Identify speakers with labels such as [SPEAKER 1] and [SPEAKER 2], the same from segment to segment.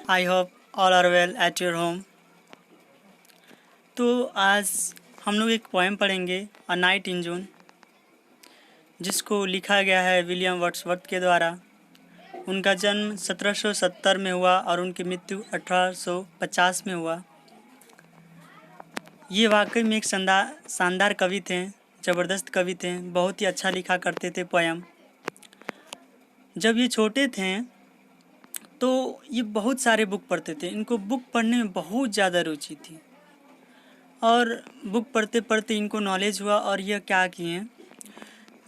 [SPEAKER 1] I hope all are well at your home. तो आज हम लोग एक पोएम पढ़ेंगे अ नाइट इन जून, जिसको लिखा गया है विलियम वर्ड्सवर्थ के द्वारा। उनका जन्म 1770 में हुआ और उनकी मृत्यु 1850 में हुआ। ये वाकई में एक शानदार कवि थे, ज़बरदस्त कवि थे, बहुत ही अच्छा लिखा करते थे पोएम। जब ये छोटे थे तो ये बहुत सारे बुक पढ़ते थे। इनको बुक पढ़ने में बहुत ज़्यादा रुचि थी और बुक पढ़ते पढ़ते इनको नॉलेज हुआ और यह क्या किए,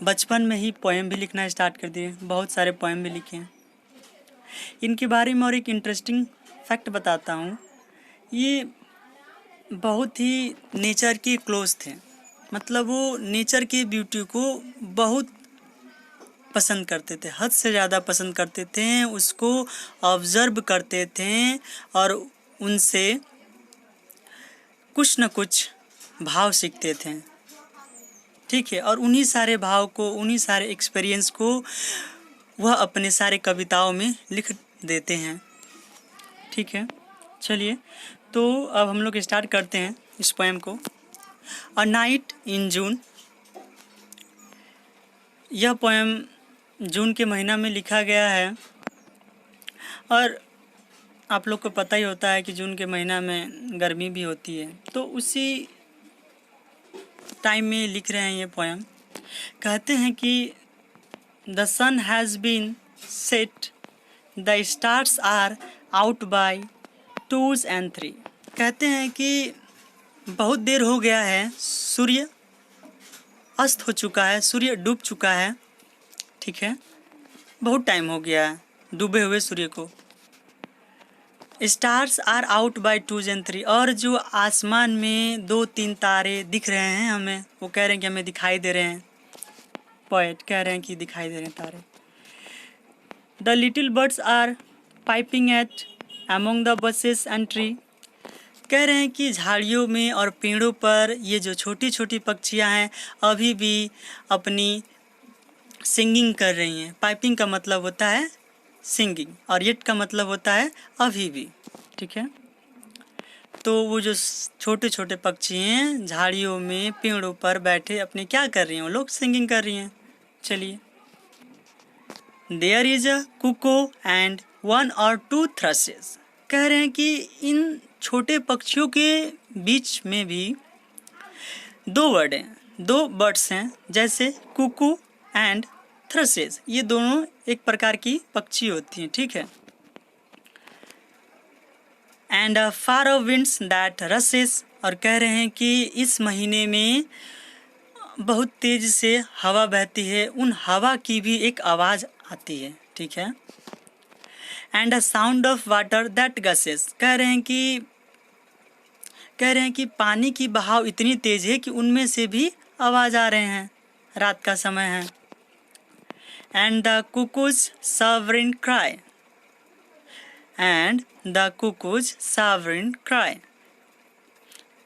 [SPEAKER 1] बचपन में ही पोएम भी लिखना स्टार्ट कर दिए। बहुत सारे पोएम भी लिखे। इनके बारे में और एक इंटरेस्टिंग फैक्ट बताता हूँ। ये बहुत ही नेचर के क्लोज थे, मतलब वो नेचर की ब्यूटी को बहुत पसंद करते थे, हद से ज़्यादा पसंद करते थे। उसको ऑब्जर्व करते थे और उनसे कुछ न कुछ भाव सीखते थे, ठीक है। और उन्हीं सारे भाव को, उन्हीं सारे एक्सपीरियंस को वह अपने सारे कविताओं में लिख देते हैं, ठीक है। चलिए, तो अब हम लोग स्टार्ट करते हैं इस पोएम को। अ नाइट इन जून। यह पोएम जून के महीना में लिखा गया है और आप लोग को पता ही होता है कि जून के महीना में गर्मी भी होती है, तो उसी टाइम में लिख रहे हैं ये पोएम। कहते हैं कि the sun has been set, the stars are out by 2s and 3। कहते हैं कि बहुत देर हो गया है, सूर्य अस्त हो चुका है, सूर्य डूब चुका है, ठीक है। बहुत टाइम हो गया है डूबे हुए सूर्य को। Stars are out by 2s and 3। और जो आसमान में 2-3 तारे दिख रहे हैं हमें, वो कह रहे हैं कि हमें दिखाई दे रहे हैं। पोएट कह रहे हैं कि दिखाई दे रहे हैं तारे। The little birds are piping at among the bushes and tree. कह रहे हैं कि झाड़ियों में और पेड़ों पर ये जो छोटी छोटी पक्षियां हैं अभी भी अपनी सिंगिंग कर रही हैं। पाइपिंग का मतलब होता है सिंगिंग और येट का मतलब होता है अभी भी, ठीक है। तो वो जो छोटे छोटे पक्षी हैं झाड़ियों में पेड़ों पर बैठे अपने क्या कर रही हैं, वो लोग सिंगिंग कर रही हैं। चलिए, there is a cuckoo and 1 or 2 thrushes। कह रहे हैं कि इन छोटे पक्षियों के बीच में भी 2 वर्ड हैं, 2 बर्ड्स हैं, जैसे कुकू एंड थ्रसेस। ये दोनों एक प्रकार की पक्षी होती हैं, ठीक है। And far of winds that रसेस। और कह रहे हैं कि इस महीने में बहुत तेज से हवा बहती है, उन हवा की भी एक आवाज़ आती है, ठीक है। And a sound of water that guesses. कह रहे हैं कि पानी की बहाव इतनी तेज है कि उनमें से भी आवाज़ आ रहे हैं। रात का समय है। And the cuckoos sovereign cry. And the cuckoos sovereign cry.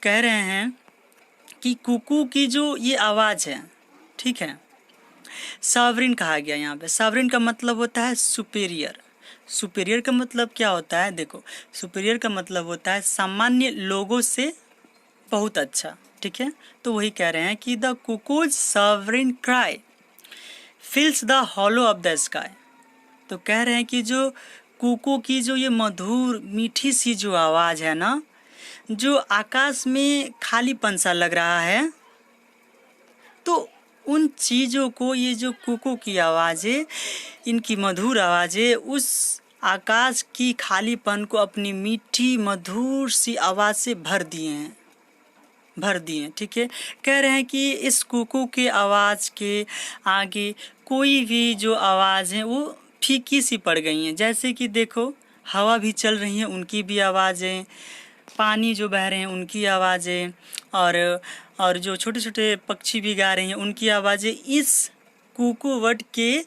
[SPEAKER 1] कह रहे हैं कि कुकू की जो ये आवाज़ है, ठीक है, सॉवरेन कहा गया यहाँ पे। सॉवरेन का मतलब होता है सुपीरियर। सुपीरियर का मतलब क्या होता है, देखो, सुपीरियर का मतलब होता है सामान्य लोगों से बहुत अच्छा, ठीक है। तो वही कह रहे हैं कि the cuckoos sovereign cry फिल्स the hollow of the sky. तो कह रहे हैं कि जो कुकू की जो ये मधुर मीठी सी जो आवाज़ है ना, जो आकाश में खालीपन सा लग रहा है, तो उन चीज़ों को, ये जो कुकू की आवाज़ें, इनकी मधुर आवाज़ें उस आकाश की खालीपन को अपनी मीठी मधुर सी आवाज़ से भर दिए हैं, ठीक है। कह रहे हैं कि इस कुकू के आवाज़ के आगे कोई भी जो आवाज़ है वो फीकी सी पड़ गई हैं। जैसे कि देखो, हवा भी चल रही है, उनकी भी आवाज़ें, पानी जो बह रहे हैं उनकी आवाज़ें, और जो छोटे छोटे पक्षी भी गा रहे हैं उनकी आवाज़ें इस कुकू वर्ड के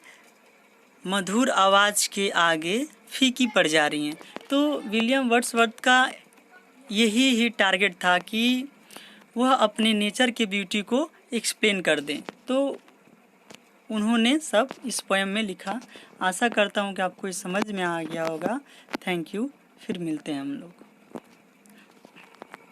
[SPEAKER 1] मधुर आवाज़ के आगे फीकी पड़ जा रही हैं। तो विलियम वर्ड्सवर्थ का यही ही टारगेट था कि वह अपने नेचर के ब्यूटी को एक्सप्लेन कर दें। तो उन्होंने सब इस पोएम में लिखा। आशा करता हूँ कि आपको इस समझ में आ गया होगा। Thank you. फिर मिलते हैं हम लोग।